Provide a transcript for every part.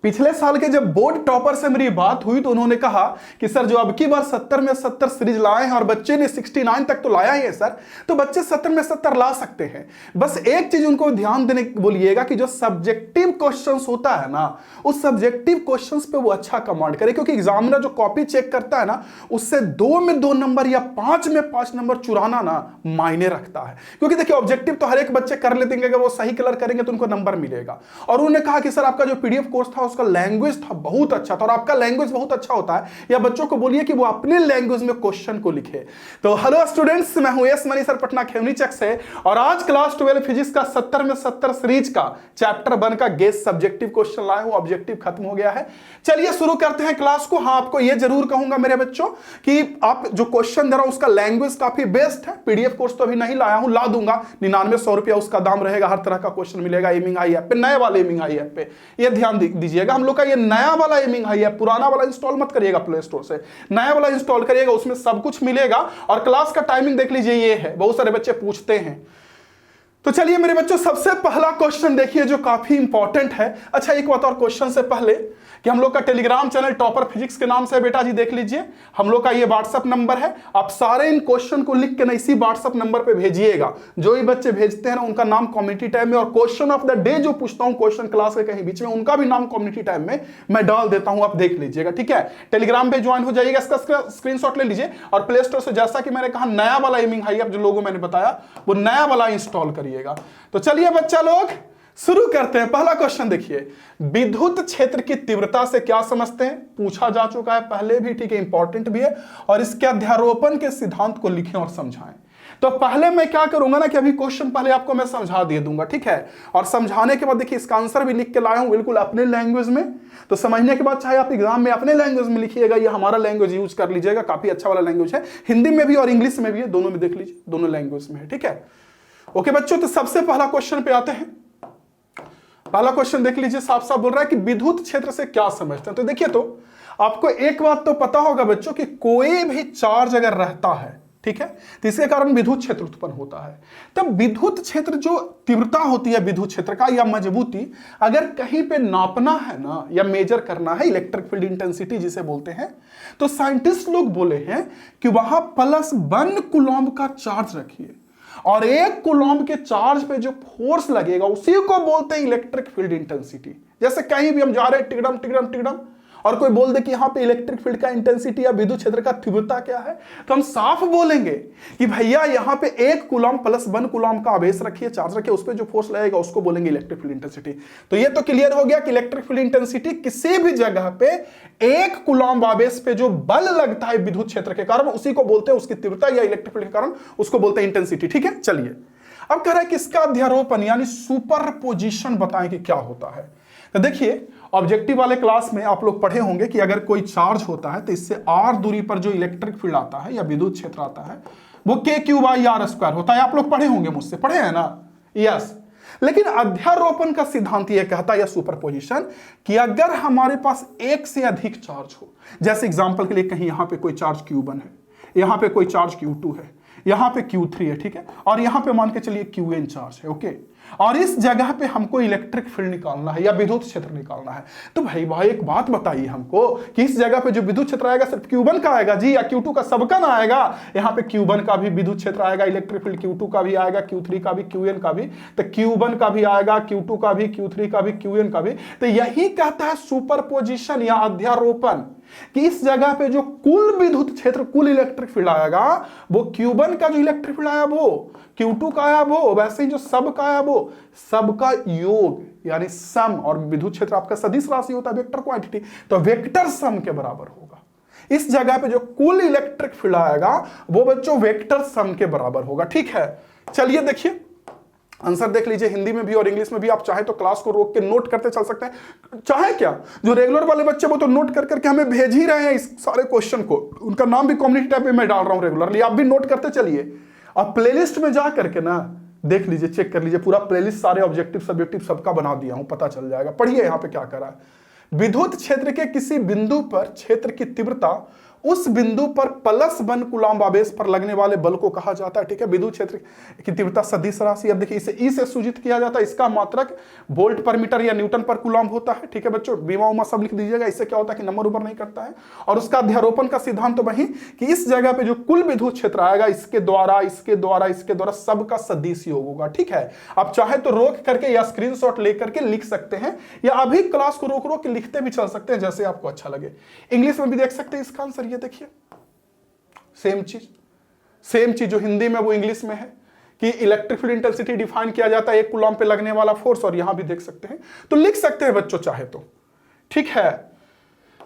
पिछले साल के जब बोर्ड टॉपर से मेरी बात हुई तो उन्होंने कहा कि सर जो अब की बार 70 में 70 सीरीज लाए हैं और बच्चे ने 69 तक तो लाया ही है सर, तो बच्चे 70 में 70 ला सकते हैं। बस एक चीज उनको ध्यान देने बोलिएगा कि जो सब्जेक्टिव क्वेश्चंस होता है ना, उस सब्जेक्टिव क्वेश्चंस पे वो अच्छा कमांड करे, क्योंकि एग्जामिनर जो कॉपी चेक करता है ना, उससे 2 में 2 नंबर या 5 में 5 नंबर चुराना ना मायने रखता है। क्योंकि देखिए ऑब्जेक्टिव तो हर एक बच्चे कर लेते हैं, अगर वो सही कलर करेंगे तो उनको नंबर मिलेगा। और उन्होंने कहा कि सर आपका जो पीडीएफ कोर्स था उसका लैंग्वेज था बहुत अच्छा था, और आपका लैंग्वेज बहुत अच्छा होता है, या बच्चों को बोलिए कि वो अपने लैंग्वेज में क्वेश्चन को लिखे। तो हेलो स्टूडेंट्स, मैं हूं एस मनी सर पटना खेवनीचक से, और आज क्लास 12 फिजिक्स का 70 में 70 सीरीज का चैप्टर 1 का गेस सब्जेक्टिव क्वेश्चन लाए हूं। ऑब्जेक्टिव खत्म हो गया है, चलिए शुरू करते हैं क्लास को। हाँ, आपको यह जरूर कहूंगा मेरे बच्चों कि आप जो क्वेश्चन दे रहा हूं उसका लैंग्वेज काफी बेस्ट है। पीडीएफ कोर्स तो अभी नहीं लाया हूं, ला दूंगा, 9900 रुपया उसका दाम रहेगा। हर तरह का क्वेश्चन मिलेगा एमिंग हाई ऐप पे, नए वाले एमिंग हाई ऐप पे, ये ध्यान दीजिएगा। हम लोग का ये नया वाला एमिंग हाई ऐप, पुराना वाला इंस्टॉल मत करिएगा प्ले स्टोर से, नया वाला इंस्टॉल करिएगा, उसमें सब कुछ मिलेगा। और क्लास का टाइमिंग देख लीजिए, ये है, बहुत सारे बच्चे पूछते हैं। तो चलिए मेरे बच्चों, सबसे पहला क्वेश्चन देखिए जो काफी इंपॉर्टेंट है। अच्छा, एक बात और क्वेश्चन से पहले कि हम लोग का टेलीग्राम चैनल टॉपर फिजिक्स के नाम से बेटा जी देख लीजिए, हम लोग का ये व्हाट्सएप नंबर है। आप सारे इन क्वेश्चन को लिख के ना इसी व्हाट्सएप नंबर पे भेजिएगा। जो ही बच्चे भेजते हैं ना, उनका नाम कम्युनिटी टैब में, और क्वेश्चन ऑफ द डे जो पूछता हूं क्वेश्चन क्लास के कहीं बीच में, उनका भी नाम कम्युनिटी टैब में मैं डाल देता हूं, आप देख लीजिएगा, ठीक है। टेलीग्राम पे ज्वाइन हो जाइएगा, इसका स्क्रीनशॉट ले लीजिए, और प्ले स्टोर से जैसा कि मैंने कहा नया वाला एमिंग हाई ऐप जो लोगों मैंने बताया वो नया वाला इंस्टॉल करिएगा। तो चलिए बच्चा लोग शुरू करते हैं। पहला क्वेश्चन देखिए, विद्युत क्षेत्र की तीव्रता से क्या समझते हैं, पूछा जा चुका है पहले भी, ठीक है, इंपॉर्टेंट भी है। और इसके अध्यारोपण के सिद्धांत को लिखें और समझाएं। तो पहले मैं क्या करूंगा ना कि अभी क्वेश्चन पहले आपको मैं समझा दे दूंगा, ठीक है। और समझाने के बाद देखिए इसका आंसर भी लिख के लाया हूं बिल्कुल अपने लैंग्वेज में। तो समझने के बाद चाहे आप एग्जाम में अपने लैंग्वेज में लिखिएगा या हमारा लैंग्वेज यूज कर लीजिएगा, काफी अच्छा वाला लैंग्वेज है, हिंदी में भी और इंग्लिश में भी है, दोनों में देख लीजिए, दोनों लैंग्वेज में है, ठीक है। ओके बच्चों, तो सबसे पहला क्वेश्चन पे आते हैं। पहला क्वेश्चन देख लीजिए, साफ साफ बोल रहा है कि विद्युत क्षेत्र से क्या समझते हैं। तो देखिए, तो आपको एक बात तो पता होगा बच्चों कि कोई भी चार्ज अगर रहता है, ठीक है, तो इसके कारण विद्युत क्षेत्र उत्पन्न होता है। तब विद्युत क्षेत्र जो तीव्रता होती है विद्युत क्षेत्र का या मजबूती, अगर कहीं पे नापना है ना या मेजर करना है, इलेक्ट्रिक फील्ड इंटेंसिटी जिसे बोलते हैं, तो साइंटिस्ट लोग बोले हैं कि वहां +1 कूलम्ब का चार्ज रखिए, और 1 कूलम्ब के चार्ज पे जो फोर्स लगेगा उसी को बोलते हैं इलेक्ट्रिक फील्ड इंटेंसिटी। जैसे कहीं भी हम जा रहे हैं टिकडम टिकडम टिकडम, और कोई बोल दे कि यहां पे इलेक्ट्रिक फील्ड का इंटेंसिटी या विद्युत क्षेत्र का तीव्रता क्या है, तो हम साफ बोलेंगे कि भैया यहां पे 1 कूलम्ब +1 कूलम्ब का आवेश रखिए, चार्ज रखिए, उस पर जो फोर्स लगेगा उसको बोलेंगे इलेक्ट्रिक फील्ड इंटेंसिटी। तो ये तो क्लियर हो गया कि इलेक्ट्रिक फील्ड इंटेंसिटी किसी भी जगह पे 1 कूलम्ब आवेश पे जो बल लगता है विद्युत क्षेत्र के कारण, उसी को बोलते हैं, उसकी तीव्रता या इलेक्ट्रिक फील्ड के कारण उसको बोलते हैं इंटेंसिटी, ठीक है। चलिए अब कह रहा है कि इसका अध्यारोपण यानी सुपरपोजिशन बताएं कि क्या होता है। तो देखिए, ऑब्जेक्टिव वाले क्लास में आप लोग पढ़े होंगे कि अगर कोई चार्ज होता है तो इससे r दूरी पर जो इलेक्ट्रिक फील्ड आता है या विद्युत क्षेत्र आता है वो k3/r² होता है। आप लोग पढ़े होंगे, मुझसे पढ़े हैं ना, यस। लेकिन अध्यारोपण का सिद्धांत यह कहता है, या सुपरपोजिशन, कि अगर हमारे पास एक से अधिक चार्ज हो, जैसे एग्जांपल के लिए कहीं यहां पे कोई चार्ज Q1 है, यहां पे कोई चार्ज Q2 है, यहां पे Q3 है, ठीक है, और यहां पे मान के चलिए Qn चार्ज है, ओके, और इस जगह पे हमको इलेक्ट्रिक फील्ड निकालना है या विद्युत क्षेत्र निकालना है। तो भाई एक बात बताइए हमको कि इस जगह पे जो विद्युत क्षेत्र आएगा सिर्फ Q1 का आएगा जी, या Q2 का, सबका ना आएगा। यहाँ पे Q1 का भी विद्युत क्षेत्र आएगा, इलेक्ट्रिक फील्ड Q2 का भी आएगा, Q3 का भी, Qn का भी, तो Q1 का भी आएगा, Q2 का भी, Q3 का भी, Qn का भी। तो यही कहता है सुपरपोजिशन या अध्यारोपण, कि इस जगह पे जो कुल विद्युत क्षेत्र, कुल इलेक्ट्रिक फील्ड आएगा वो Q1 का जो इलेक्ट्रिक फील्ड आया वो, Q2 का आया वो, वैसे ही जो सब का आया वो सबका योग यानी सम, और विद्युत क्षेत्र आपका सदिश राशि होता है, वेक्टर क्वांटिटी, तो वेक्टर सम के बराबर होगा। इस जगह पे जो कुल इलेक्ट्रिक फील्ड आएगा वो बच्चों वेक्टर सम के बराबर होगा, ठीक है। चलिए देखिए आंसर देख लीजिए, हिंदी में भी और इंग्लिश में भी। आप चाहे तो क्लास को रोक के नोट करते चल सकते हैं, चाहे क्या, जो रेगुलर वाले बच्चे वो तो नोट कर करके हमें भेज ही रहे हैं इस सारे क्वेश्चन को, उनका नाम भी कम्युनिटी टैब पे मैं डाल रहा हूं रेगुलरली, आप भी नोट करते चलिए। आप प्लेलिस्ट में जा करके ना देख लीजिए, चेक कर लीजिए, पूरा प्लेलिस्ट सारे ऑब्जेक्टिव सब्जेक्टिव सबका बना दिया हूं, पता चल जाएगा। पढ़िए यहाँ पे क्या करा है। विद्युत क्षेत्र के किसी बिंदु पर क्षेत्र की तीव्रता उस बिंदु पर +1 कूलम्ब आवेश पर लगने वाले बल को कहा जाता है। ठीक है, विद्युत क्षेत्र की तीव्रता सदिश राशि। अब देखिए इसे ई से सूचित किया जाता है, इसका मात्रक वोल्ट पर मीटर या न्यूटन पर कूलम्ब होता है। ठीक है बच्चों, बीमा उमा सब लिख दीजिएगा, इससे क्या होता है कि नंबर ऊपर नहीं करता है। और उसका अध्यारोपण का सिद्धांत तो वही कि इस जगह पे जो कुल विद्युत क्षेत्र आएगा इसके द्वारा इसके द्वारा इसके द्वारा सबका सदिश योग होगा। ठीक है, आप चाहे तो रोक करके या स्क्रीनशॉट लेकर के लिख सकते हैं, या अभी क्लास को रोक रोक के लिखते भी चल सकते हैं जैसे आपको अच्छा लगे। इंग्लिश में भी देख सकते हैं इसका आंसर, ये देखिए सेम चीज जो हिंदी में वो इंग्लिश में है कि इलेक्ट्रिक फील्ड इंटेंसिटी डिफाइन किया जाता है 1 कूलम्ब पे लगने वाला फोर्स, और यहां भी देख सकते हैं, तो लिख सकते हैं बच्चों चाहे तो। ठीक है,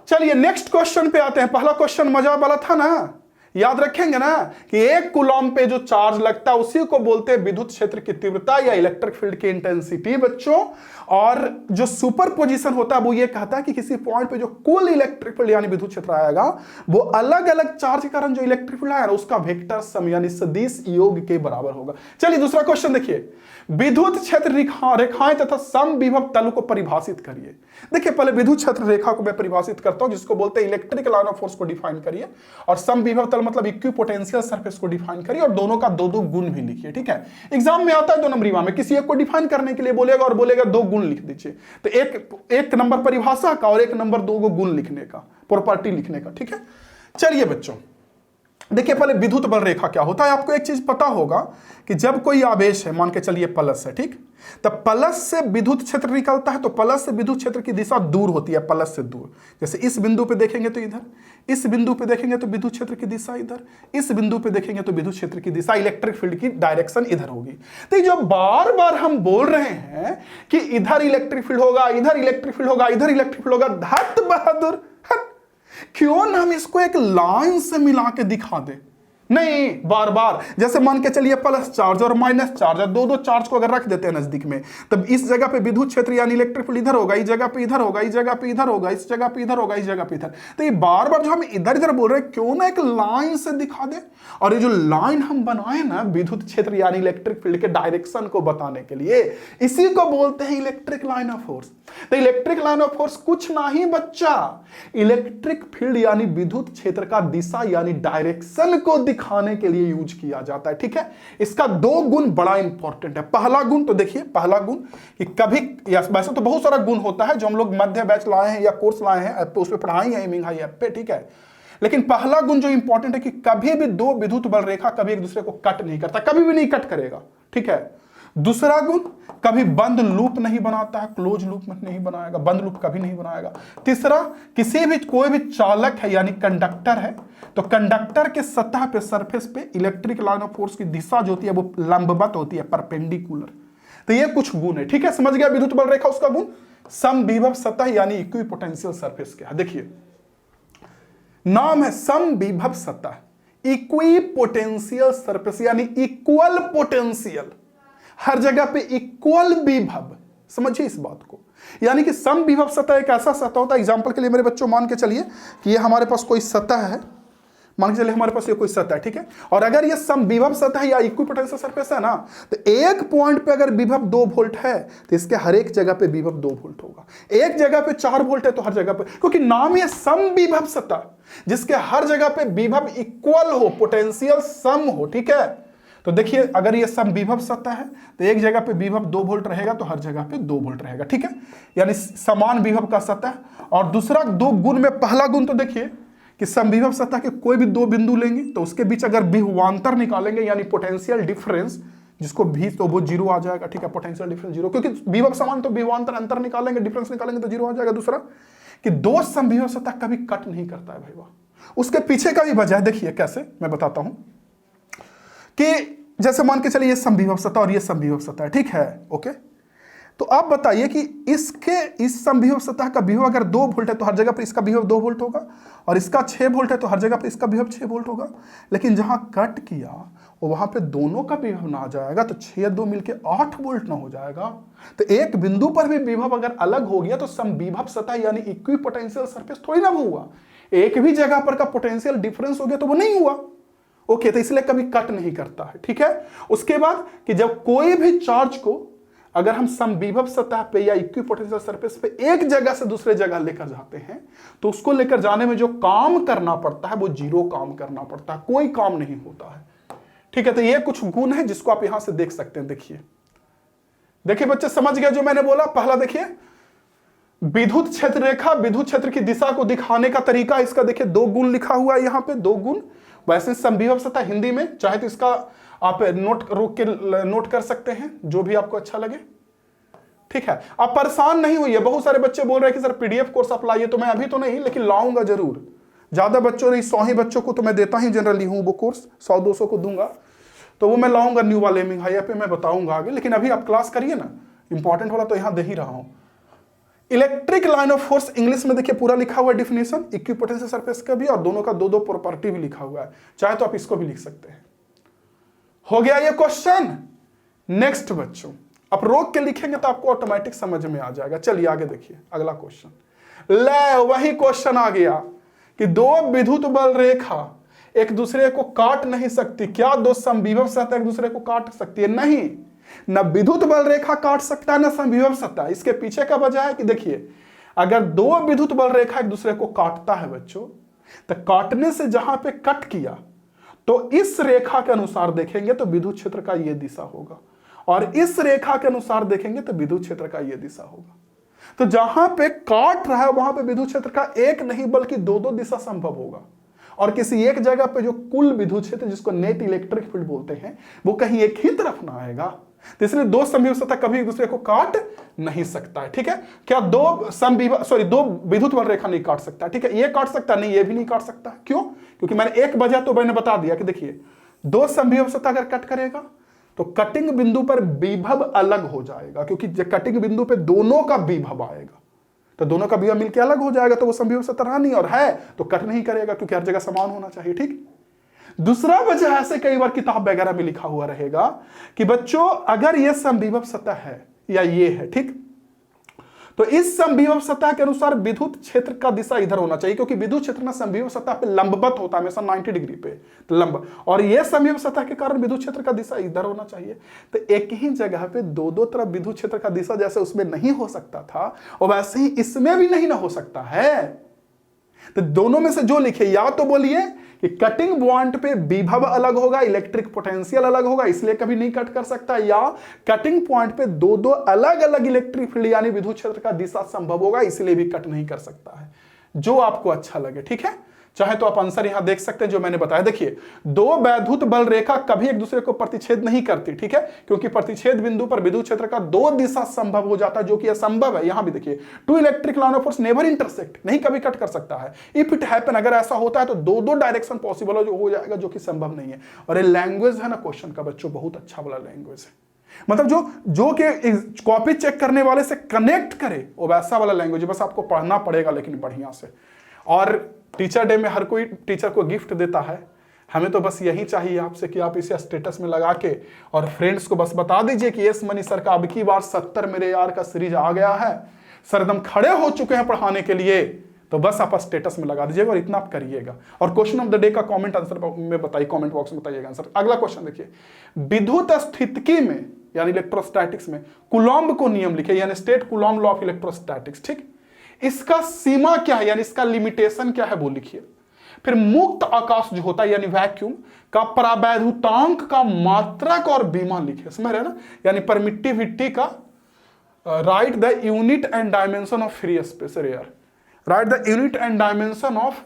चलिए नेक्स्ट क्वेश्चन पे आते हैं। पहला क्वेश्चन मजा वाला था ना, याद रखेंगे ना कि 1 कूलम्ब पे जो चार्ज लगता है उसी को बोलते हैं विद्युत क्षेत्र की तीव्रता या इलेक्ट्रिक फील्ड की इंटेंसिटी बच्चों। और जो सुपर पोजिशन होता है वो ये कहता है कि किसी पॉइंट पे जो कुल इलेक्ट्रिक फील्ड यानी विद्युत क्षेत्र आएगा वो अलग अलग चार्ज के कारण जो इलेक्ट्रिक फील्ड आएगा उसका वेक्टर सम यानी सदिश योग के बराबर होगा। चलिए दूसरा क्वेश्चन देखिए, विद्युत क्षेत्र रेखाएं तथा समविभव तल को परिभाषित करिए। देखिए पहले विद्युत क्षेत्र रेखा को मैं परिभाषित करता हूं जिसको बोलते हैं इलेक्ट्रिक लाइन ऑफ फोर्स को डिफाइन करिए, और समविभव तल मतलब इक्विपोटेंशियल सरफेस को डिफाइन करिए, और दोनों का 2-2 गुण भी लिखिए। ठीक है, एग्जाम में आता है 2 नंबरीवा में किसी एक को डिफाइन करने के लिए बोलेगा और बोलेगा 2 गुण लिख दीजिए, तो एक नंबर परिभाषा का और 1 नंबर 2 गुण लिखने का, प्रॉपर्टी लिखने का। ठीक है, चलिए बच्चों देखिए पहले विद्युत बल रेखा क्या होता है। आपको एक चीज पता होगा कि जब कोई आवेश है, मान के चलिए प्लस है, ठीक, तब प्लस से विद्युत क्षेत्र निकलता है, तो प्लस से विद्युत क्षेत्र की दिशा दूर होती है, प्लस से दूर। जैसे इस बिंदु पे देखेंगे तो इधर, इस बिंदु पे देखेंगे तो विद्युत क्षेत्र की दिशा इधर, इस बिंदु पे देखेंगे तो विद्युत क्षेत्र की दिशा इलेक्ट्रिक फील्ड की डायरेक्शन इधर होगी। तो जो बार बार हम बोल रहे हैं कि इधर इलेक्ट्रिक फील्ड होगा, इधर इलेक्ट्रिक फील्ड होगा, इधर इलेक्ट्रिक फील्ड होगा, धत बहादुर, क्यों ना हम इसको एक लाइन से मिला के दिखा दे। नहीं, बार बार जैसे मान के चलिए प्लस चार्ज और माइनस चार्ज, 2-2 चार्ज को अगर रख देते हैं नजदीक में, तब इस जगह पे विद्युत क्षेत्र यानी इलेक्ट्रिक फील्ड इधर होगा, इस जगह पे इधर होगा, इस जगह पे इधर होगा, इस जगह पे इधर होगा, इस जगह पे इधर। तो ये बार बार जो हम इधर इधर बोल रहे हैं क्यों ना एक लाइन से दिखा दे। और ये जो लाइन हम बनाए ना विद्युत क्षेत्र यानी इलेक्ट्रिक फील्ड के डायरेक्शन को बताने के लिए, इसी को बोलते हैं इलेक्ट्रिक लाइन ऑफ फोर्स। तो इलेक्ट्रिक लाइन ऑफ फोर्स कुछ नहीं बच्चा, इलेक्ट्रिक फील्ड यानी विद्युत क्षेत्र का दिशा यानी डायरेक्शन को दिखाने के लिए यूज किया जाता है। ठीक है, इसका 2 गुण बड़ा इंपॉर्टेंट है। पहला गुण तो देखिए, पहला गुण कि कभी, वैसे तो बहुत सारा गुण होता है जो हम लोग मध्य बैच लाए हैं या कोर्स लाए हैं, उस पर पढ़ाई है मिंग हाई ऐप पे। ठीक है, लेकिन पहला गुण जो इंपॉर्टेंट है कि कभी भी 2 विद्युत बल रेखा कभी एक दूसरे को कट नहीं करता, कभी भी नहीं कट करेगा। ठीक है, दूसरा गुण कभी बंद लूप नहीं बनाता है, क्लोज लूप में नहीं बनाएगा, बंद लूप कभी नहीं बनाएगा। तीसरा, किसी भी कोई भी चालक है यानी कंडक्टर है, तो कंडक्टर के सतह पे सरफेस पे इलेक्ट्रिक लाइन ऑफ फोर्स की दिशा जो होती है वो लंबवत होती है, परपेंडिकुलर। तो ये कुछ गुण है। ठीक है, समझ गया विद्युत बल रेखा उसका गुण। समविभव सतह यानी इक्विपोटेंशियल सरफेस क्या है, देखिए नाम है समविभव सतह, इक्विपोटेंशियल सरफेस यानी इक्वल पोटेंशियल, हर जगह पे इक्वल विभव। समझिए इस बात को, यानी कि समविभव सतह एक ऐसा सतह होता है, एग्जांपल के लिए मेरे बच्चों मान के चलिए कि ये हमारे पास कोई सतह है, मान के चलिए हमारे पास ये कोई सतह है। ठीक है, और अगर ये समविभव सतह या इक्विपोटेंशियल सरफेस है ना, तो एक पॉइंट पे अगर विभव 2 वोल्ट है तो इसके हर एक जगह पे विभव 2 वोल्ट होगा। एक जगह पे 4 वोल्ट है तो हर जगह पे, क्योंकि नाम है समविभव सतह, जिसके हर जगह पे विभव इक्वल हो, पोटेंशियल सम हो। ठीक है, तो देखिए अगर ये समविभव सतह है तो एक जगह पे विभव 2 वोल्ट रहेगा तो हर जगह पे 2 वोल्ट रहेगा। ठीक है, यानी समान विभव का सतह। और दूसरा 2 गुण में पहला गुण तो देखिए कि समविभव सतह के कोई भी 2 बिंदु लेंगे तो उसके बीच अगर विभवांतर निकालेंगे यानी पोटेंशियल डिफरेंस, जिसको भी तो वो 0 आ जाएगा। ठीक है, पोटेंशियल डिफरेंस 0, क्योंकि विभव समान तो विभवांतर अंतर निकालेंगे, डिफरेंस निकालेंगे तो 0 आ जाएगा। दूसरा कि 2 समविभव सतह कभी कट नहीं करता है भाई वाह। उसके पीछे का भी वजह है, देखिए कैसे, मैं बताता हूं कि जैसे मान के चलिए ये समविभव सतह और ये समविभव सतह है। ठीक है, ओके, तो आप बताइए कि इस समविभव सतह का विभव अगर 2 वोल्ट है तो हर जगह पर इसका विभव 2 वोल्ट होगा, और इसका 6 वोल्ट है तो हर जगह पर इसका विभव 6 वोल्ट होगा। लेकिन जहां कट किया वहां पे दोनों का विभव ना आ जाएगा तो 6 2 मिलके 8 वोल्ट ना हो जाएगा। तो एक बिंदु पर भी विभव अगर अलग हो गया तो समविभव सतह यानी इक्विपोटेंशियल सरफेस थोड़ी ना वो हुआ, एक भी जगह पर का पोटेंशियल डिफरेंस हो गया तो वो नहीं हुआ। ओके, तो इसलिए कभी कट नहीं करता है। ठीक है, उसके बाद कि जब कोई भी चार्ज को अगर हम समविभव सतह पे या इक्विपोटेंशियल सरफेस पे एक जगह से दूसरे जगह लेकर जाते हैं तो उसको लेकर जाने में जो काम करना पड़ता है वो जीरो काम करना पड़ता है, कोई काम नहीं होता है। ठीक है, तो ये कुछ गुण है जिसको आप यहां से देख सकते हैं। देखिए देखिए बच्चे, समझ गए जो मैंने बोला? पहला देखिए, विद्युत क्षेत्र रेखा, विद्युत क्षेत्र की दिशा को दिखाने का तरीका, इसका देखिए 2 गुण लिखा हुआ है यहां पे, 2 गुण। वैसे समविभव सतह हिंदी में चाहे तो इसका आप नोट कर सकते हैं, जो भी आपको अच्छा लगे। ठीक है, आप परेशान नहीं होइए। बहुत सारे बच्चे बोल रहे हैं कि सर पीडीएफ कोर्स आप लाइए, तो मैं अभी तो नहीं, लेकिन लाऊंगा जरूर। ज्यादा बच्चों नहीं, 100 ही बच्चों को तो मैं देता ही जनरली हूं वो कोर्स, 100-200 को दूंगा, तो वो मैं लाऊंगा न्यू वाले में हाई पे, मैं बताऊंगा आगे। लेकिन अभी आप क्लास करिए ना, इंपॉर्टेंट वाला तो यहां दे ही रहा हूं। Electric line of force English में देखिए पूरा लिखा हुआ है डिफिनेशन, इक्विपोटेंशियल सरफेस का भी, और दोनों का 2-2 प्रॉपर्टी भी लिखा हुआ है, चाहे तो आप इसको भी लिख सकते हैं। हो गया ये क्वेश्चन। नेक्स्ट बच्चों, आप रोक के लिखेंगे तो आपको ऑटोमेटिक समझ में आ जाएगा। चलिए आगे देखिए अगला क्वेश्चन। ले वही क्वेश्चन आ गया कि 2 विद्युत बल रेखा एक दूसरे को काट नहीं सकती। क्या 2 समविभव सतह एक दूसरे को काट सकती है? नहीं, न विद्युत बल रेखा काट सकता है, न समविभव सतह। इसके पीछे का वजह है कि देखिए, अगर 2 विद्युत बल रेखा एक दूसरे को काटता है बच्चों, तो काटने से जहां पे कट किया तो इस रेखा के अनुसार देखेंगे तो विद्युत क्षेत्र का यह दिशा होगा, और इस रेखा के अनुसार देखेंगे तो विद्युत क्षेत्र का यह दिशा होगा। तो जहां पे काट रहा है वहां पे विद्युत क्षेत्र का एक नहीं बल्कि 2-2 दिशा संभव होगा, और किसी एक जगह पे जो कुल विद्युत क्षेत्र जिसको नेट इलेक्ट्रिक फील्ड बोलते हैं वो कहीं एक ही तरफ ना आएगा। तो इसलिए 2 समविभव सतह कभी एक दूसरे को काट नहीं सकता है। ठीक है, क्या 2 विद्युत बल रेखा नहीं काट सकता? ठीक है, ये काट सकता नहीं, ये भी नहीं काट सकता। क्यों? क्योंकि मैंने एक वजह तो मैंने बता दिया कि देखिए 2 समविभव सतह अगर कट करेगा तो कटिंग बिंदु पर विभव अलग हो जाएगा, क्योंकि कटिंग बिंदु पे दोनों का विभव आएगा, तो दोनों का विभव मिलकर अलग हो जाएगा, तो वो समविभव सतह रहा नहीं, और है तो कट नहीं करेगा, क्योंकि हर जगह समान होना चाहिए। ठीक, दूसरा वजह ऐसे कई बार किताब वगैरह में लिखा हुआ रहेगा कि बच्चों अगर ये समविभव सतह है या ये है, ठीक, तो इस समविभव सतह के अनुसार विद्युत क्षेत्र का दिशा इधर होना चाहिए, क्योंकि विद्युत क्षेत्र ना समविभव सतह पे लंबवत होता है हमेशा 90 डिग्री पे, तो लंब, और ये समविभव सतह के कारण विद्युत क्षेत्र का दिशा इधर होना चाहिए। तो एक ही जगह पे 2-2 तरफ विद्युत क्षेत्र का दिशा जैसे उसमें नहीं हो सकता था, और वैसे ही इसमें भी नहीं ना हो सकता है। तो दोनों में से जो लिखे, या तो बोलिए कि कटिंग पॉइंट पे विभव अलग होगा, इलेक्ट्रिक पोटेंशियल अलग होगा, इसलिए कभी नहीं कट कर सकता, या कटिंग पॉइंट पे 2-2 अलग अलग इलेक्ट्रिक फील्ड यानी विद्युत क्षेत्र का दिशा संभव होगा, इसलिए भी कट नहीं कर सकता है। जो आपको अच्छा लगे। ठीक है, चाहे तो आप आंसर यहां देख सकते हैं जो मैंने बताया। देखिए 2 वैद्युत बल रेखा कभी एक दूसरे को प्रतिच्छेद नहीं करती। ठीक है, क्योंकि प्रतिच्छेद बिंदु पर विद्युत क्षेत्र का 2 दिशा संभव हो जाता है, जो कि असंभव है। यहां भी देखिए 2 electric line of force never intersect, नहीं कभी कट कर सकता है। इफ इट हैपन, अगर ऐसा होता है तो 2-2 डायरेक्शन पॉसिबल हो जाएगा, जो कि संभव नहीं है। और ये लैंग्वेज है ना क्वेश्चन का बच्चों, बहुत अच्छा वाला लैंग्वेज है, मतलब जो कि कॉपी चेक करने वाले से कनेक्ट करे, वो वैसा वाला लैंग्वेज। बस आपको पढ़ना पड़ेगा लेकिन बढ़िया से। और टीचर डे में हर कोई टीचर को गिफ्ट देता है, हमें तो बस यही चाहिए आपसे कि आप इसे स्टेटस में लगा के और फ्रेंड्स को बस बता दीजिए कि यस मनी सर का अब की बार 70 मेरे यार का सीरीज आ गया है, सर एकदम खड़े हो चुके हैं पढ़ाने के लिए, तो बस आप स्टेटस में लगा दीजिएगा और इतना आप करिएगा। और क्वेश्चन ऑफ द डे का कमेंट आंसर में बताइए, कमेंट बॉक्स में बताइएगा आंसर। अगला क्वेश्चन देखिए, विद्युत स्थितिकी में यानी इलेक्ट्रोस्टैटिक्स में कूलॉम्ब को नियम लिखे, यानी state coulomb law of electrostatics. ठीक, इसका सीमा क्या है यानी इसका लिमिटेशन क्या है वो लिखिए। फिर मुक्त आकाश जो होता है यानी वैक्यूम का परावैद्युतांक का मात्रक और बीमा लिखे, समझ रहे ना, यानी परमिटिविटी का right the unit and dimension of free space air, right the unit and dimension of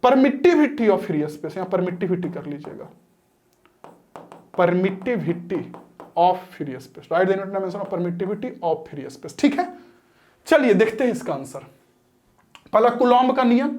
permittivity of free space, यहां परमिटिविटी कर लीजिएगा, permittivity of free space, right the unit dimension of permittivity of free space. ठीक है, चलिए देखते हैं इसका answer. पहला कूलॉम्ब का नियम,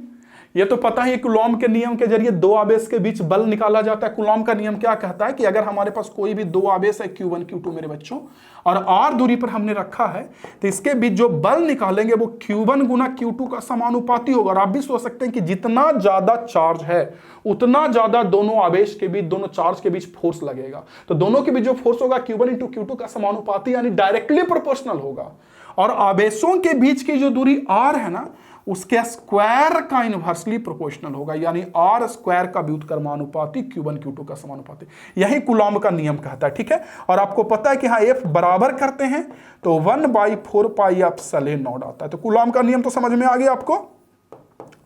ये तो पता है, कूलॉम्ब के नियम के जरिए 2 आवेश के बीच बल निकाला जाता है। कूलॉम्ब का नियम क्या कहता है कि अगर हमारे पास कोई भी 2 आवेश है Q1 Q2 मेरे बच्चों, और r दूरी पर हमने रखा है, तो इसके बीच जो बल निकालेंगे वो Q1 गुना Q2 का समानुपाती होगा। और आप भी सोच सकते हैं कि जितना ज्यादा चार्ज है उतना ज्यादा दोनों आवेश के बीच, दोनों चार्ज के बीच फोर्स लगेगा। तो दोनों के बीच जो फोर्स होगा Q1 × Q2 का समानुपाती यानी डायरेक्टली प्रोपोर्शनल होगा। और आवेशों के बीच की जो दूरी r है ना, उसके स्क्वायर का इनवर्सली प्रोपोर्शनल होगा, यानी आर स्क्वायर का व्युत्क्रमानुपाती Q1 Q2 का समानुपाती। यही कूलॉम का नियम कहता है, ठीक है। और आपको पता है कि हाँ F बराबर करते हैं तो 1/4 पाई एप्सिलॉन नॉट आता है। तो कूलॉम का नियम तो समझ में आ गया आपको,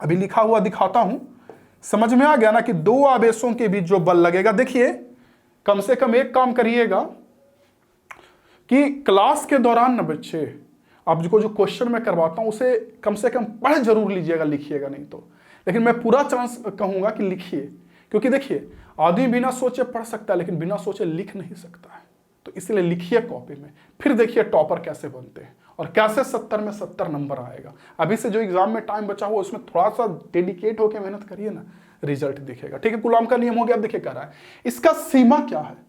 अभी लिखा हुआ दिखाता हूं, समझ में आ गया ना कि दो आवेशों के बीच जो बल लगेगा। देखिए कम से कम एक काम करिएगा कि क्लास के दौरान ना बच्चे आपको जो क्वेश्चन मैं करवाता हूं उसे कम से कम पढ़ जरूर लीजिएगा, लिखिएगा नहीं तो। लेकिन मैं पूरा चांस कहूंगा कि लिखिए, क्योंकि देखिए आदमी बिना सोचे पढ़ सकता है लेकिन बिना सोचे लिख नहीं सकता है। तो इसलिए लिखिए कॉपी में, फिर देखिए टॉपर कैसे बनते हैं और कैसे 70 में 70 नंबर आएगा। अभी से जो एग्जाम में टाइम बचा हुआ उसमें थोड़ा सा डेडिकेट होकर मेहनत करिए ना, रिजल्ट दिखेगा, ठीक है। कूलॉम का नियम हो गया, अब देखिए कह रहा है इसका सीमा क्या है।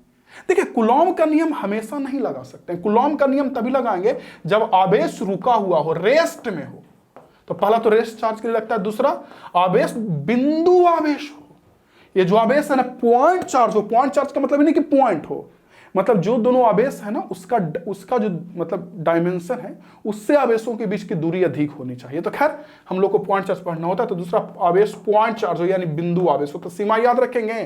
देखिए कूलॉम का नियम हमेशा नहीं लगा सकते हैं। कूलॉम का नियम तभी लगाएंगे जब आवेश रुका हुआ हो, रेस्ट में हो। तो पहला तो रेस्ट चार्ज के लिए लगता है, दूसरा आवेश बिंदु आवेश हो। ये जो आवेश है ना पॉइंट चार्ज हो, पॉइंट चार्ज का मतलब नहीं कि पॉइंट हो, मतलब जो दोनों आवेश है ना उसका जो मतलब डायमेंशन है उससे आवेशों के बीच की दूरी अधिक होनी चाहिए। तो खैर हम लोग को पॉइंट चार्ज पढ़ना होता है। तो दूसरा आवेश पॉइंट चार्ज हो यानी बिंदु आवेश हो। तो सीमा याद रखेंगे,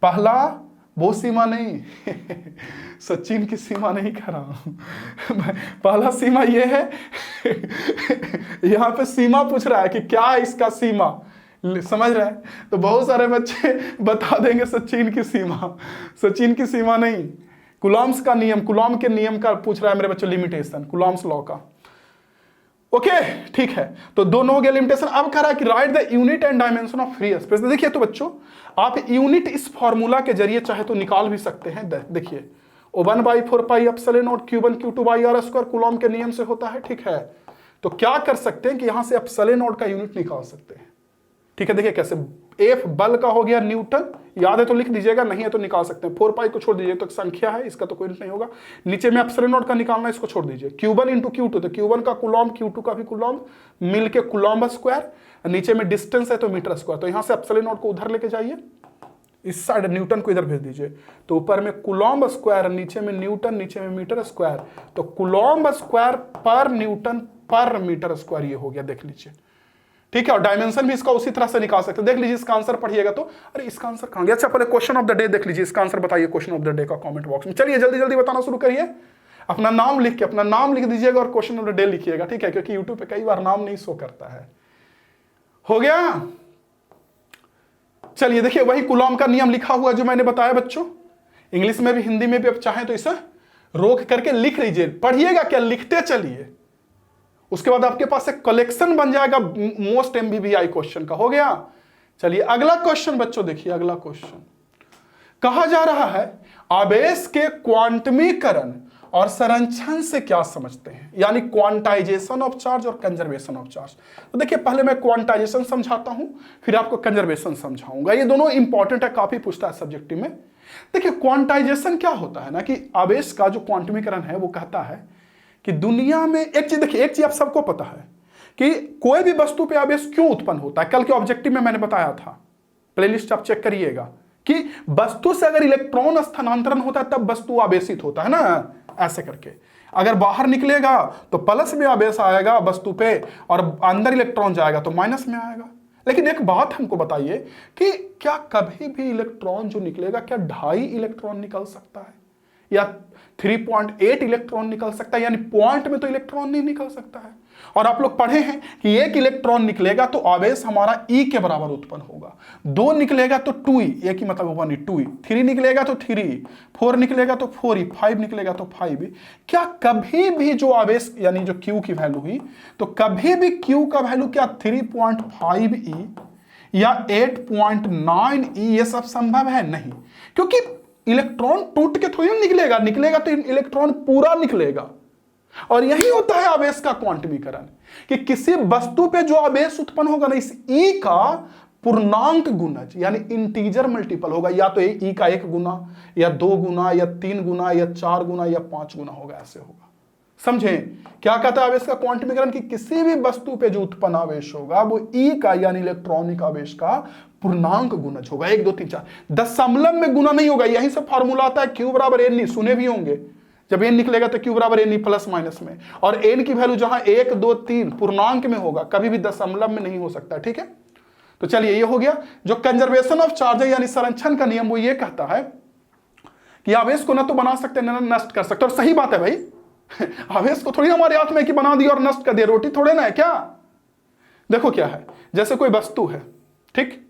पहला वो सीमा नहीं सचिन की सीमा नहीं कह रहा हूं पहला सीमा ये है यहां पे सीमा पूछ रहा है कि क्या है इसका सीमा, समझ रहे हैं। तो बहुत सारे बच्चे बता देंगे सचिन की सीमा, सचिन की सीमा नहीं, कूलॉम्स का नियम, कूलॉम के नियम का पूछ रहा है मेरे बच्चों, लिमिटेशन कूलॉम्स लॉ का। ओके ठीक है, तो दोनों हो गया लिमिटेशन। अब कह रहा है कि right the unit and dimension of free space. देखिए तो बच्चों आप यूनिट इस फॉर्मूला के जरिए चाहे तो निकाल भी सकते हैं। देखिए 1/4 pi epsilon naught Q1 Q2 by R square Coulomb के नियम से होता है, ठीक है। तो क्या कर सकते हैं कि यहां से एप्सिलॉन नॉट का यूनिट निकाल सकते हैं, ठीक है। देखिए कैसे, F बल का हो गया न्यूटन, याद है तो लिख दीजिएगा, नहीं है तो निकाल सकते हैं। 4 पाई को छोड़ दीजिए तो संख्या है, इसका तो कोई नहीं होगा। नीचे में एप्सिलॉन नॉट का निकालना, इसको छोड़ दीजिए। Q1 × Q2, तो Q1 का कूलॉम Q2 का भी कूलॉम मिलके कूलॉम स्क्वायर, नीचे में डिस्टेंस है तो मीटर स्क्वायर। तो यहां से एप्सिलॉन नॉट को उधर लेके जाइए, इस साइड न्यूटन को इधर भेज दीजिए। तो ऊपर में कूलॉम स्क्वायर, नीचे में न्यूटन, नीचे में मीटर स्क्वायर। तो कूलॉम स्क्वायर पर न्यूटन पर मीटर स्क्वायर ये हो गया, देख लीजिए, ठीक है। और डायमेंशन भी इसका उसी तरह से निकाल सकते हैं। देख लीजिए इसका आंसर पढ़िएगा तो, अरे इसका आंसर कहां गया। अच्छा पहले क्वेश्चन ऑफ द डे देख लीजिए, इसका आंसर बताइए क्वेश्चन ऑफ द डे का कमेंट बॉक्स में। चलिए जल्दी जल्दी बताना शुरू करिए, अपना नाम लिख के, अपना नाम लिख दीजिएगा और क्वेश्चन ऑफ द डे लिखिएगा, ठीक है, क्योंकि यूट्यूब पे कई बार नाम नहीं शो करता है। हो गया, चलिए देखिए वही कूलॉम का नियम लिखा हुआ जो मैंने बताया बच्चों, इंग्लिश में भी हिंदी में भी, अब चाहें तो इसे रोक करके लिख लीजिए, पढ़िएगा क्या, लिखते चलिए। उसके बाद आपके पास एक कलेक्शन बन जाएगा मोस्ट MBBI क्वेश्चन का। हो गया, चलिए अगला क्वेश्चन बच्चों देखिए, अगला क्वेश्चन कहा जा रहा है आवेश के क्वांटमीकरण और संरक्षण से क्या समझते हैं, यानी क्वांटाइजेशन ऑफ चार्ज और कंजर्वेशन ऑफ चार्ज। तो देखिए पहले मैं क्वांटाइजेशन समझाता हूं, फिर आपको कंजर्वेशन समझाऊंगा। ये दोनों इंपॉर्टेंट है, काफी पूछता है सब्जेक्टिव में। देखिए क्वांटाइजेशन क्या होता है ना कि आवेश का जो क्वांटमीकरण है वो कहता है कि दुनिया में एक चीज, देखिए एक चीज आप सबको पता है कि कोई भी वस्तु पे आवेश क्यों उत्पन्न होता है। कल के ऑब्जेक्टिव में मैंने बताया था, प्लेलिस्ट आप चेक करिएगा, कि वस्तु से अगर इलेक्ट्रॉन स्थानांतरण होता है तब वस्तु आवेशित होता है ना, ऐसे करके। अगर बाहर निकलेगा तो प्लस में आवेश आएगा वस्तु पे, और अंदर इलेक्ट्रॉन जाएगा तो माइनस में आएगा। लेकिन एक बात हमको बताइए कि क्या कभी भी इलेक्ट्रॉन जो निकलेगा, क्या 2.5 इलेक्ट्रॉन निकल सकता है या 3.8 इलेक्ट्रॉन निकल सकता है, यानी पॉइंट में तो इलेक्ट्रॉन नहीं निकल सकता है। और आप लोग पढ़े हैं कि 1 इलेक्ट्रॉन निकलेगा तो आवेश हमारा E के बराबर उत्पन्न होगा, 2 निकलेगा तो 2E, एक ही मतलब 1E 2E, 3 निकलेगा तो 3E, 4 निकलेगा तो 4E, 5 निकलेगा तो 5E। क्या कभी भी जो आवेश यानी जो Q की वैल्यू हुई, तो कभी भी Q का वैल्यू क्या 3.5E या 8.9E ये सब संभव है? नहीं, क्योंकि इलेक्ट्रॉन टूट के थोड़ी निकलेगा, निकलेगा तो इलेक्ट्रॉन पूरा निकलेगा। और यही होता है आवेश का क्वांटमीकरण, कि किसी वस्तु पे जो आवेश उत्पन्न होगा ना, इस E का पूर्णांक गुणज यानी इंटीजर मल्टीपल होगा, या तो E का 1 गुना या 2 गुना या 3 गुना या 4 गुना या 5 गुना होगा, ऐसे होगा। समझे क्या कहता है आवेश का क्वांटमीकरण, कि किसी भी वस्तु पे जो उत्पन्न आवेश होगा वो E का यानी इलेक्ट्रॉनिक आवेश का पूर्णांक गुणज होगा। 1 2 3 4 दशमलव में गुना नहीं होगा। यहीं से फॉर्मूला आता है Q बराबर N, सुने भी होंगे, जब n निकलेगा तो q बराबर n प्लस माइनस में, और n की वैल्यू जहां 1 2 3 पूर्णांक में होगा, कभी भी दशमलव में नहीं हो सकता, ठीक है। तो चलिए ये हो गया। जो कंजर्वेशन ऑफ चार्ज है यानी संरक्षण का नियम, वो ये कहता है कि आवेश को ना तो बना सकते ना नष्ट कर सकते। और सही बात है भाई, आवेश को थोड़ी हमारे हाथ में कि बना दिया और नष्ट कर दिया, रोटी थोड़े ना है क्या। देखो क्या है, जैसे कोई वस्तु है, ठीक,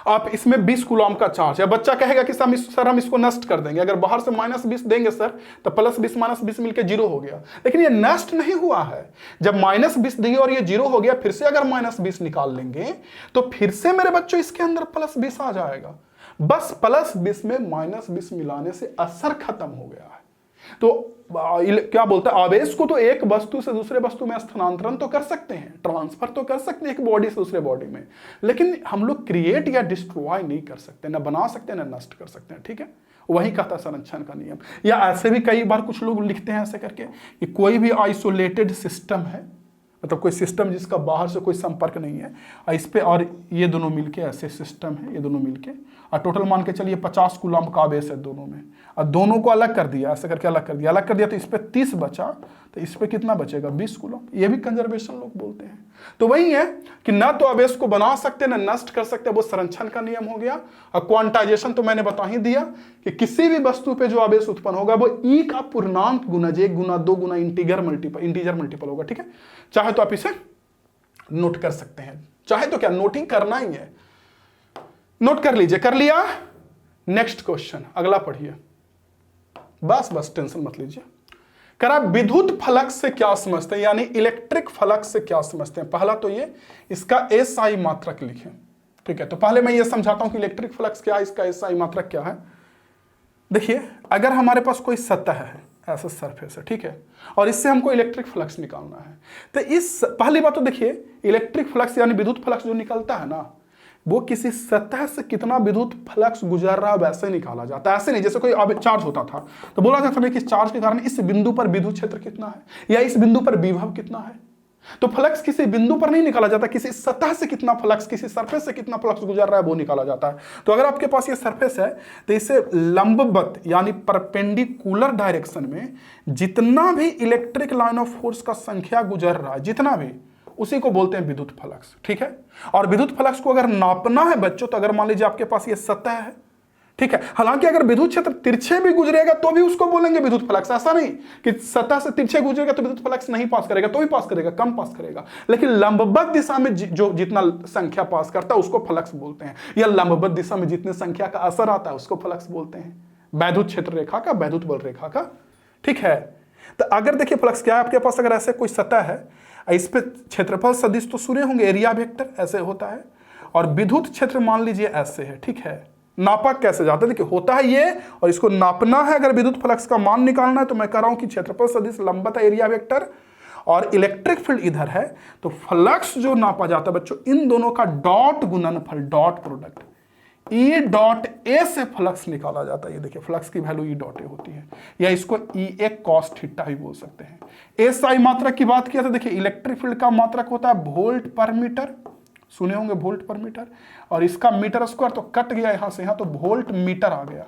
आप इसमें 20 कूलम का चार्ज है, बच्चा कहेगा कि सर हम इसको नष्ट कर देंगे, अगर बाहर से -20 देंगे सर तो +20 -20 मिलकर 0 हो गया, लेकिन ये नष्ट नहीं हुआ है। जब -20 दिए और ये 0 हो गया, फिर से अगर -20 निकाल लेंगे तो फिर से मेरे बच्चों इसके अंदर +20 आ जाएगा। बस +20 में -20 मिलाने से असर खत्म हो गया है। तो क्या बोलता है, आवेश को तो एक वस्तु से दूसरे वस्तु में स्थानांतरण तो कर सकते हैं, ट्रांसफर तो कर सकते हैं एक बॉडी से दूसरे बॉडी में, लेकिन हम लोग क्रिएट या डिस्ट्रॉय नहीं कर सकते, ना बना सकते ना नष्ट कर सकते हैं, ठीक है। वही कहता है संरक्षण का नियम। या ऐसे भी कई बार कुछ लोग लिखते हैं ऐसे करके कि कोई भी आइसोलेटेड सिस्टम है, मतलब कोई सिस्टम जिसका बाहर से कोई संपर्क नहीं है, इस पे और ये दोनों मिलके ऐसे सिस्टम है, ये दोनों मिलके और टोटल मान के चलिए 50 कूलम का आवेश है दोनों में, और दोनों को अलग कर दिया, ऐसे करके अलग कर दिया तो इस पे 30 बचा, तो इस पे कितना बचेगा 20 कूलम। ये भी कंजर्वेशन लोग बोलते हैं। तो वही है कि ना तो आवेश को बना सकते ना नष्ट कर सकते, वो संरक्षण का नियम हो गया। और क्वांटाइजेशन तो मैंने बता ही दिया कि किसी भी वस्तु पे जो आवेश उत्पन्न होगा वो ई का पूर्णांक गुना 1 गुना 2 गुना इंटीजर मल्टीपल होगा, ठीक है। चाहे तो आप इसे नोट कर सकते हैं, चाहे तो क्या नोटिंग करना ही है, नोट कर लीजिए। कर लिया, नेक्स्ट क्वेश्चन अगला पढ़िए। बस टेंशन मत लीजिए। करा विद्युत फ्लक्स से क्या समझते हैं, यानी इलेक्ट्रिक फ्लक्स से क्या समझते हैं। पहला तो ये इसका एसआई मात्रक लिखें, ठीक है। तो पहले मैं ये समझाता हूं कि इलेक्ट्रिक फ्लक्स क्या है, इसका एसआई मात्रक क्या है। देखिए, अगर हमारे पास कोई सतह है, ऐसा सरफेस है, ठीक है, और इससे हमको इलेक्ट्रिक फ्लक्स निकालना है, तो इस पहली बात तो देखिए, इलेक्ट्रिक फ्लक्स यानी विद्युत फ्लक्स जो निकलता है ना, वो किसी सतह से कितना विद्युत फ्लक्स गुजर रहा है वैसे निकाला जाता है। ऐसे नहीं जैसे कोई अब चार्ज होता था तो बोला जाता था कि चार्ज के कारण इस बिंदु पर विद्युत क्षेत्र कितना है या इस बिंदु पर विभव कितना है। तो फ्लक्स किसी बिंदु पर नहीं निकाला जाता, किसी सतह से कितना फ्लक्स, किसी सरफेस से कितना फ्लक्स गुजर रहा है वो निकाला जाता है। तो अगर आपके पास ये सरफेस है तो इसे लंबवत यानी परपेंडिकुलर डायरेक्शन में जितना भी इलेक्ट्रिक लाइन ऑफ फोर्स का संख्या गुजर रहा है, जितना भी, उसी को बोलते हैं विद्युत फ्लक्स, ठीक है। और विद्युत फ्लक्स को अगर नापना है बच्चों, तो अगर मान लीजिए आपके पास ये सतह है, ठीक है, हालांकि अगर विद्युत क्षेत्र तिरछे भी गुजरेगा तो भी उसको बोलेंगे विद्युत फ्लक्स। ऐसा नहीं कि सतह से तिरछे गुजरेगा तो विद्युत फ्लक्स नहीं पास करेगा, तो भी पास करेगा, कम पास करेगा, लेकिन लंबवत दिशा में जो जितना संख्या पास करता है उसको फ्लक्स बोलते हैं, या लंबवत दिशा में जितने संख्या का असर आता है उसको फ्लक्स बोलते हैं, वैद्युत क्षेत्र रेखा का, वैद्युत बल रेखा का, ठीक है। तो अगर देखिए फ्लक्स क्या है आपके पास, अगर ऐसे कोई सतह है, इस पे क्षेत्रफल सदिश तो शून्य होंगे, एरिया वेक्टर ऐसे होता है, और विद्युत क्षेत्र मान लीजिए ऐसे है, ठीक है। नापा कैसे जाता है, देखिए होता है ये, और इसको नापना है, अगर विद्युत फ्लक्स का मान निकालना है तो मैं कह रहा हूं कि क्षेत्रफल सदिश लंबवत एरिया वेक्टर और इलेक्ट्रिक फील्ड इधर है, तो फ्लक्स जो नापा जाता है बच्चों, इन दोनों का डॉट गुणनफल, dot product, E dot A से फ्लक्स निकाला जाता है। ये देखिए फ्लक्स की वैल्यू ई डॉट ए होती है, या इसको ई ए कॉस थीटा भी बोल सकते हैं। एसआई मात्रक की बात किया तो देखिए इलेक्ट्रिक फील्ड का मात्रक होता है वोल्ट पर मीटर, सुने होंगे वोल्ट पर मीटर, और इसका मीटर स्क्वायर तो कट गया यहां से, यहां तो वोल्ट मीटर आ गया।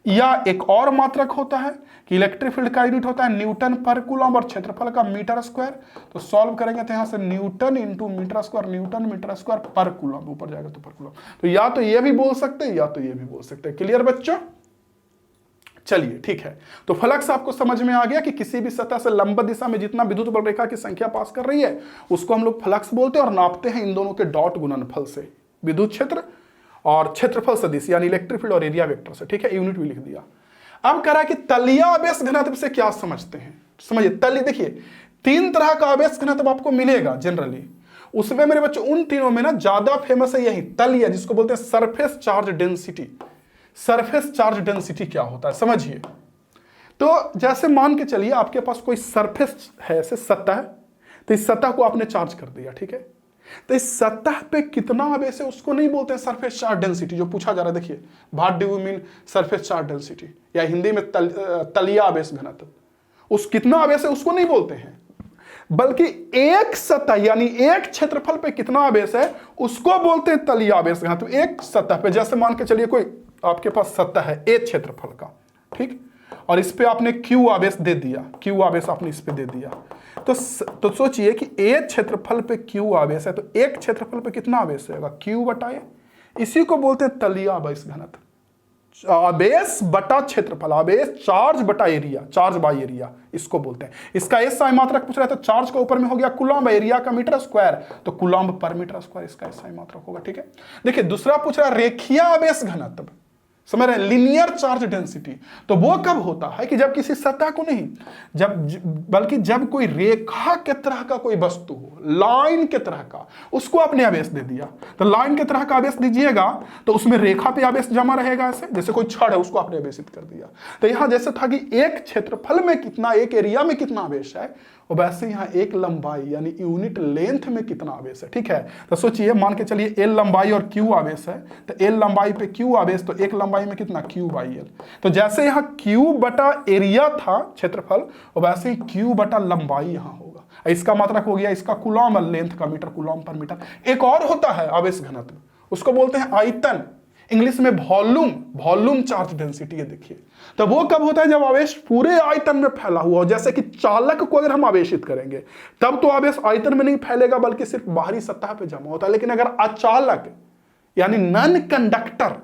या एक और मात्रक होता है कि इलेक्ट्रिक फील्ड का यूनिट होता है न्यूटन पर कूलम और क्षेत्रफल का मीटर स्क्वायर, तो सॉल्व करेंगे तो यहां से newton into metre square, newton metre square पर कूलम, ऊपर जाएगा तो पर कूलम। तो या तो ये भी बोल सकते हैं या तो ये भी बोल सकते हैं। क्लियर बच्चों, चलिए ठीक है। तो फ्लक्स आपको समझ में आ गया कि किसी भी सतह से लंबवत दिशा में जितना विद्युत बल रेखा की संख्या पास कर रही है उसको हम लोग फ्लक्स बोलते हैं, और नापते हैं इन दोनों के डॉट गुणनफल से, विद्युत क्षेत्र और क्षेत्रफल सदिश यानी इलेक्ट्रिक फील्ड और एरिया वेक्टर से, ठीक है। यूनिट भी लिख दिया। अब कह रहा है कि तलीय आवेश घनत्व से क्या समझते हैं, समझिए। तली देखिए 3 तरह का आवेश घनत्व आपको मिलेगा जनरली, उसमें मेरे बच्चों उन तीनों में ना ज्यादा फेमस है यही तलीय, जिसको बोलते हैं surface charge density. Surface charge density क्या होता है समझिए। तो जैसे मान के चलिए आपके पास कोई सरफेस है, ऐसे सतह, तो इस सतह को आपने चार्ज कर दिया, ठीक है। तो इस सतह पे कितना आवेश है उसको नहीं बोलते हैं सरफेस चार्ज डेंसिटी, जो पूछा जा रहा है। देखिए what do you mean surface charge density, या हिंदी में तलीय आवेश घनत्व, उस कितना आवेश है उसको नहीं बोलते हैं, बल्कि एक सतह यानी एक क्षेत्रफल पे कितना आवेश है उसको बोलते हैं तलीय आवेश घनत्व। एक सतह पे जैसे मान के चलिए कोई आपके पास सतह है एक क्षेत्रफल का, ठीक, और इस पे आपने Q आवेश दे दिया, Q आवेश आपने इस पे दे दिया, तो सोचिए कि एक क्षेत्रफल पे Q आवेश है, तो एक क्षेत्रफल पे कितना आवेश रहेगा? Q बटा A। इसी को बोलते हैं तलीय आवेश घनत्व। आवेश बटा क्षेत्रफल, आवेश चार्ज बटा एरिया, चार्ज बाय एरिया, इसको बोलते हैं। इसका एसआई मात्रक पूछ रहा है, तो चार्ज का ऊपर में हो गया कूलम्ब, एरिया का मीटर स्क्वायर, तो कूलम्ब पर मीटर स्क्वायर इसका एसआई मात्रक होगा। ठीक है, देखिए दूसरा पूछ रहा है रेखीय आवेश घनत्व, समझ रहे हैं, लीनियर चार्ज डेंसिटी। तो वो कब होता है कि जब किसी सतह को नहीं, बल्कि जब कोई रेखा के तरह का कोई वस्तु हो, लाइन के तरह का, उसको आपने आवेश दे दिया। तो लाइन के तरह का आवेश दीजिएगा तो उसमें रेखा पे आवेश जमा रहेगा, ऐसे जैसे कोई छड़ है उसको आपने आवेशित कर दिया। तो यहां जैसे था कि एक क्षेत्रफल में कितना, एक एरिया में कितना आवेश है, और वैसे यहाँ एक लंबाई यानी यूनिट लेंथ में कितना आवेश है। ठीक है, तो सोचिए, मान के चलिए L लंबाई और Q आवेश है, तो L लंबाई पे Q आवेश, तो एक लंबाई में कितना, Q बाई L। तो जैसे यहाँ Q बटा एरिया था क्षेत्रफल, और वैसे ही Q बटा लंबाई यहाँ होगा। इसका मात्रक हो गया इसका कूलम्ब, लेंथ का मीटर, कूलम्ब पर मीटर। एक और होता है आवेश घनत्व, उसको बोलते हैं आयतन, इंग्लिश में वॉल्यूम, वॉल्यूम चार्ज डेंसिटी। ये देखिए, तो वो कब होता है? जब आवेश पूरे आयतन में फैला हुआ हो। जैसे कि चालक को अगर हम आवेशित करेंगे तब तो आवेश आयतन में नहीं फैलेगा, बल्कि सिर्फ बाहरी सतह पे जमा होता है। लेकिन अगर अचालक यानी नॉन कंडक्टर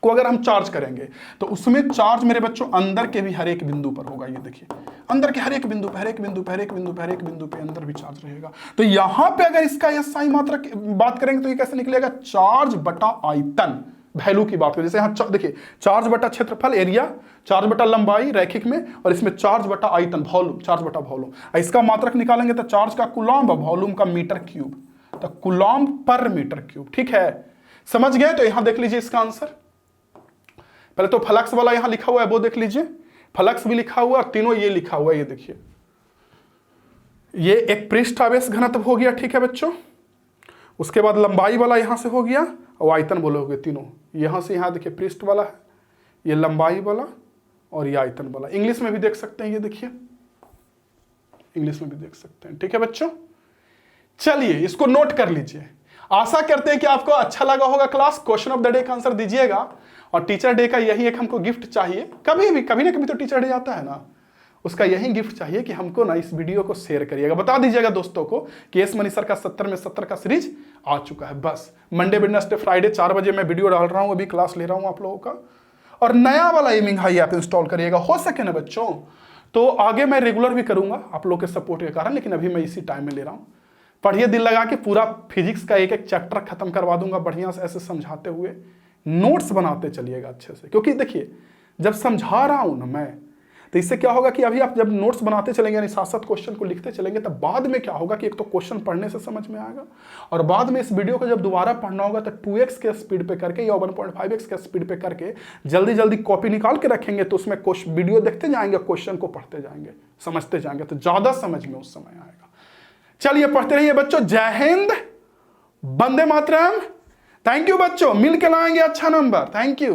को अगर हम चार्ज करेंगे तो उसमें चार्ज मेरे बच्चों अंदर के भी हर एक बिंदु पर होगा। ये देखिए, अंदर के हर एक बिंदु पे, हर एक बिंदु पे, हर एक बिंदु पे, हर एक बिंदु पे अंदर भी चार्ज रहेगा। तो यहां पे अगर इसका एसआई मात्रक बात करेंगे तो ये कैसे निकलेगा? चार्ज बटा आयतन, वैल्यू की बात करें। जैसे यहाँ देखिए, चार्ज बटा क्षेत्रफल एरिया, चार्ज बटा लंबाई रैखिक में, और इसमें चार्ज बटा आयतन वॉल्यूम, चार्ज बटा वॉल्यूम। इसका मात्रक निकालेंगे तो चार्ज का कूलम्ब, वॉल्यूम का मीटर क्यूब, तो कूलम्ब पर मीटर क्यूब। ठीक है, समझ गए? तो यहां देख लीजिए इसका आंसर। पहले तो फ्लक्स वाला यहां लिखा हुआ है वो देख लीजिए, फ्लक्स भी लिखा हुआ और तीनों ये लिखा हुआ है। ये देखिए, ये एक पृष्ठ आवेश घनत्व हो गया। ठीक है बच्चों, उसके बाद लंबाई वाला यहां से हो गया, और आयतन बोलोगे तीनों, यहां से यहां देखिए पृष्ठ वाला है, ये लंबाई वाला और ये आयतन वाला। इंग्लिश में भी देख सकते हैं, ये देखिए इंग्लिश में भी देख सकते हैं। ठीक है बच्चों, चलिए इसको नोट कर लीजिए। आशा करते हैं कि आपको अच्छा लगा होगा class. Question of the day का आंसर दीजिएगा, और टीचर डे का यही एक हमको गिफ्ट चाहिए। कभी ना कभी तो टीचर डे आता है ना, उसका यही गिफ्ट चाहिए कि हमको ना इस वीडियो को शेयर करिएगा, बता दीजिएगा दोस्तों को कि एस मनी सर का 70 में 70 का सीरीज आ चुका है। बस मंडे, वेडनेसडे, फ्राइडे 4 बजे मैं वीडियो डाल रहा हूँ, अभी क्लास ले रहा हूँ आप लोगों का। और नया वाला एमिंग हाई ऐप इंस्टॉल करिएगा, हो सके ना बच्चों तो आगे मैं रेगुलर भी करूंगा आप लोग के सपोर्ट के कारण, लेकिन अभी मैं इसी टाइम में ले रहा हूँ। पढ़िए दिल लगा के, पूरा फिजिक्स का एक एक चैप्टर खत्म करवा दूंगा बढ़िया से, ऐसे समझाते हुए। नोट्स बनाते चलिएगा अच्छे से, क्योंकि देखिए जब समझा रहा हूं ना मैं, तो इससे क्या होगा कि अभी आप जब नोट्स बनाते चलेंगे, यानी 7-7 क्वेश्चन को लिखते चलेंगे, तब बाद में क्या होगा कि एक तो क्वेश्चन पढ़ने से समझ में आएगा, और बाद में इस वीडियो को जब दोबारा पढ़ना होगा तो 2x के स्पीड पे करके या 1.5x के स्पीड पे करके जल्दी जल्दी कॉपी निकाल के रखेंगे, तो उसमें वीडियो देखते जाएंगे, क्वेश्चन को पढ़ते जाएंगे, समझते जाएंगे, तो ज्यादा समझ में उस समय आएगा। चलिए पढ़ते रहिए बच्चों। जय हिंद, वंदे मातरम। थैंक यू बच्चों, मिल के लाएंगे अच्छा नंबर। Thank you.